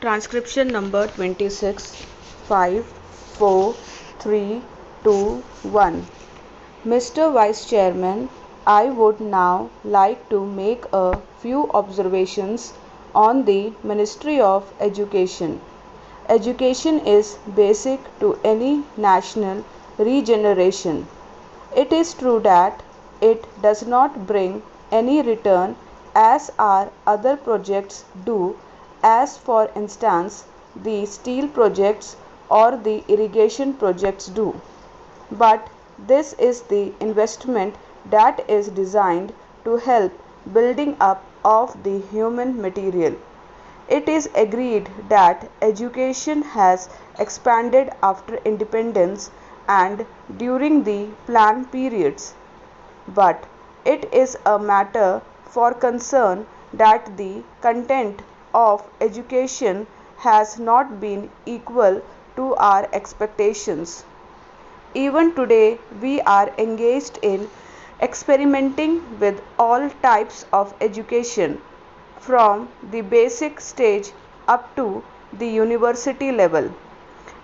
Transcription number 26, 5, 4, 3, 2, 1. Mr. Vice Chairman, I would now like to make a few observations on the Ministry of Education. Education is basic to any national regeneration. It is true that it does not bring any return as our other projects do, as for instance the steel projects or the irrigation projects do. But this is the investment that is designed to help building up of the human material. It is agreed that education has expanded after independence and during the plan periods, but it is a matter for concern that the content of education has not been equal to our expectations. Even today, we are engaged in experimenting with all types of education, from the basic stage up to the university level.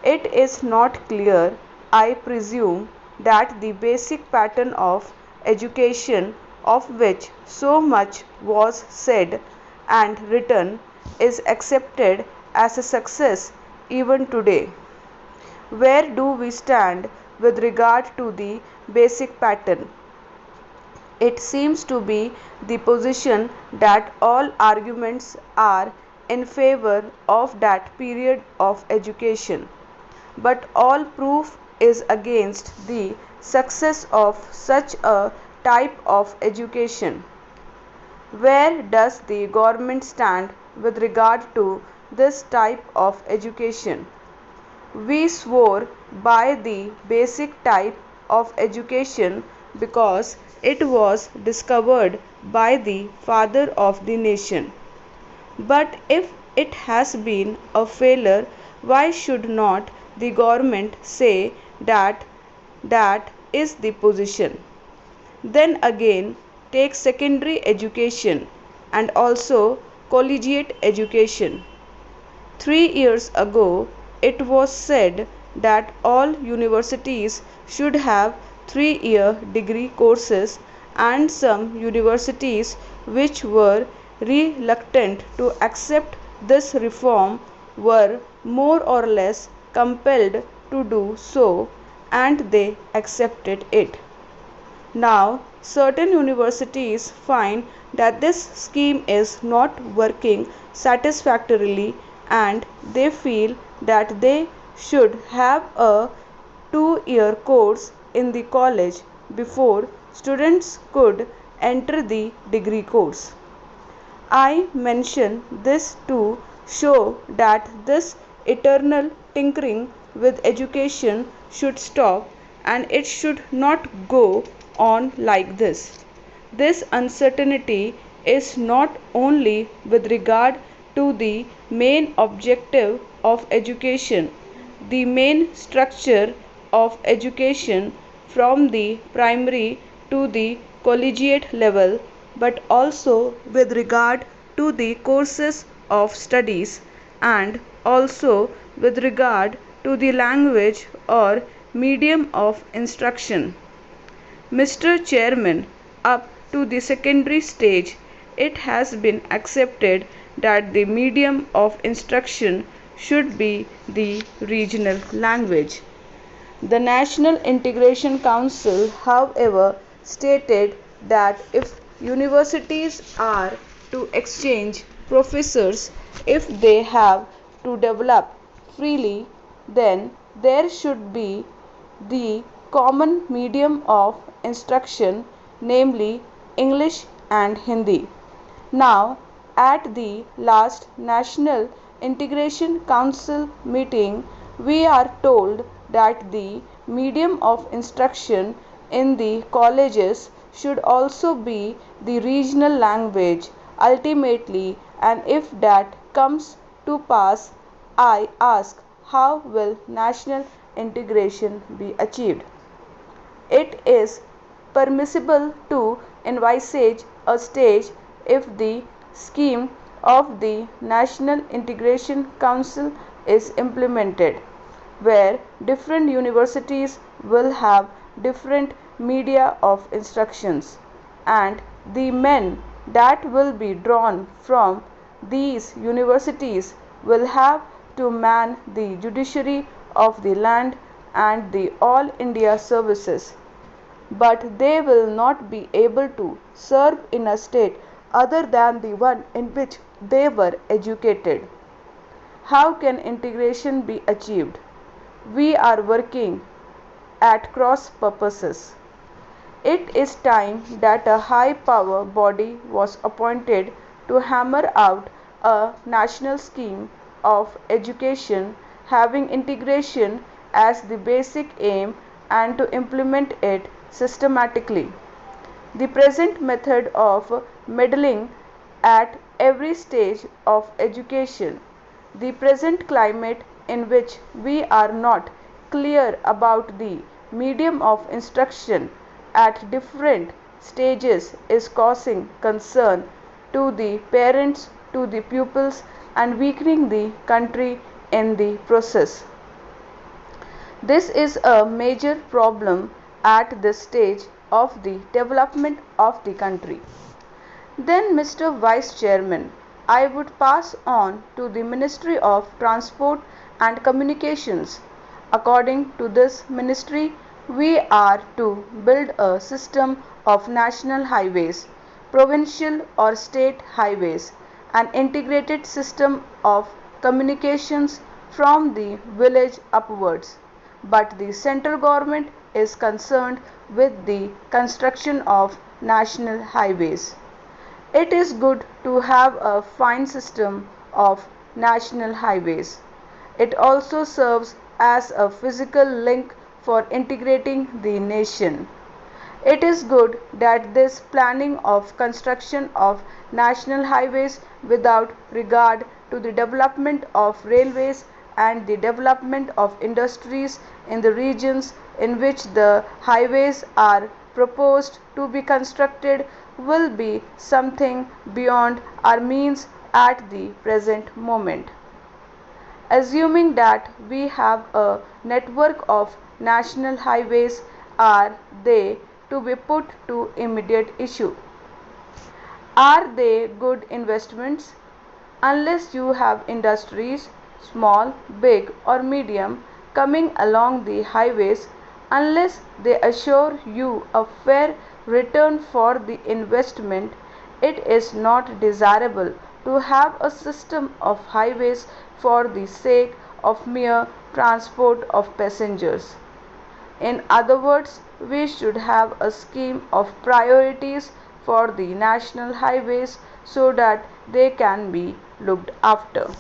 It is not clear, I presume, that the basic pattern of education, of which so much was said and written, is accepted as a success even today. Where do we stand with regard to the basic pattern? It seems to be the position that all arguments are in favor of that period of education, but all proof is against the success of such a type of education. Where does the government stand with regard to this type of education? We swore by the basic type of education because it was discovered by the father of the nation. But if it has been a failure, why should not the government say that that is the position? Then again, take secondary education and also collegiate education. 3 years ago, it was said that all universities should have 3-year degree courses, and some universities which were reluctant to accept this reform were more or less compelled to do so, and they accepted it. Now, certain universities find that this scheme is not working satisfactorily, and they feel that they should have a 2-year course in the college before students could enter the degree course. I mention this to show that this eternal tinkering with education should stop, and it should not go on like this. This uncertainty is not only with regard to the main objective of education, the main structure of education from the primary to the collegiate level, but also with regard to the courses of studies, and also with regard to the language or medium of instruction. Mr. Chairman, up to the secondary stage, it has been accepted that the medium of instruction should be the regional language. The National Integration Council, however, stated that if universities are to exchange professors, if they have to develop freely, then there should be the common medium of instruction, namely English and Hindi. Now, at the last National Integration Council meeting, we are told that the medium of instruction in the colleges should also be the regional language ultimately, and if that comes to pass, I ask, how will national integration be achieved? It is permissible to envisage a stage if the scheme of the National Integration Council is implemented, where different universities will have different media of instructions, and the men that will be drawn from these universities will have to man the judiciary of the land and the All India services, but they will not be able to serve in a state other than the one in which they were educated. How can integration be achieved? We are working at cross purposes. It is time that a high power body was appointed to hammer out a national scheme of education having integration as the basic aim and to implement it systematically. The present method of meddling at every stage of education, the present climate in which we are not clear about the medium of instruction at different stages is causing concern to the parents, to the pupils, and weakening the country in the process. This is a major problem at this stage of the development of the country. Then, Mr. Vice Chairman, I would pass on to the Ministry of Transport and Communications. According to this ministry, we are to build a system of national highways, provincial or state highways, an integrated system of communications from the village upwards. But the central government is concerned with the construction of national highways. It is good to have a fine system of national highways. It also serves as a physical link for integrating the nation. It is good that this planning of construction of national highways without regard to the development of railways and the development of industries in the regions in which the highways are proposed to be constructed will be something beyond our means at the present moment. Assuming that we have a network of national highways, are they to be put to immediate issue? Are they good investments? Unless you have industries, small, big or medium, coming along the highways, unless they assure you a fair return for the investment, it is not desirable to have a system of highways for the sake of mere transport of passengers. In other words, we should have a scheme of priorities for the national highways so that they can be looked after.